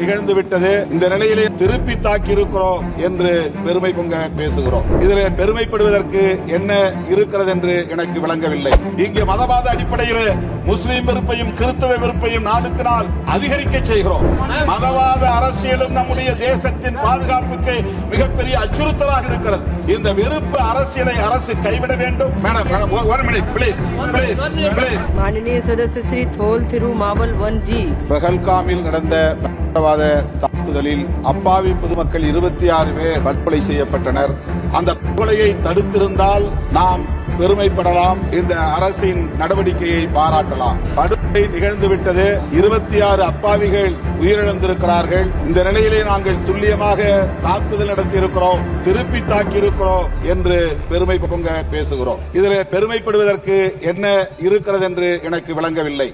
நிகழ்ந்து விட்டது. இந்த நிலையிலே திருப்பி தாக்கி இருக்கிறோம் என்று பெருமை பொங்க பேசுகிறோம். இதில் பெருமைப்படுவதற்கு என்ன இருக்கிறது என்று எனக்கு விளங்கவில்லை. இங்கே மதவாத அடிப்படையில் முஸ்லிம் வெறுப்பையும் கிறிஸ்தவ வெறுப்பையும் நாளுக்கு நாள் அதிகரிக்க செய்கிறோம். மதவாத அரசியலும் நம்முடைய தேசத்தின் பாதுகாப்புக்கு மிகப்பெரிய அச்சுறுத்தலாக இருக்கிறது. இந்த வெறுப்பு அரசியலை அரசு கைவிட வேண்டும். माननीय सदस्य श्री थोल तिरुमावल 1G பஹல்காமில் நடந்த பயங்கரவாத தாக்குதலில் அப்பாவி பொதுமக்கள் 26 பேர் படுகொலை செய்யப்பட்டனர். அந்த கொலையை தடுத்திருந்தால் நாம் பெருமைப்படலாம். இந்த அரசின் நடவடிக்கையை பாராட்டலாம். படுகொலை நிகழ்ந்துவிட்டது. 26 அப்பாவிகள் உயிரிழந்திருக்கிறார்கள். இந்த நிலையிலே நாங்கள் துல்லியமாக தாக்குதல் நடத்தியிருக்கிறோம், திருப்பி தாக்கியிருக்கிறோம் என்று பெருமை பொங்க பேசுகிறோம். இதில் பெருமைப்படுவதற்கு என்ன இருக்கிறது என்று எனக்கு விளங்கவில்லை.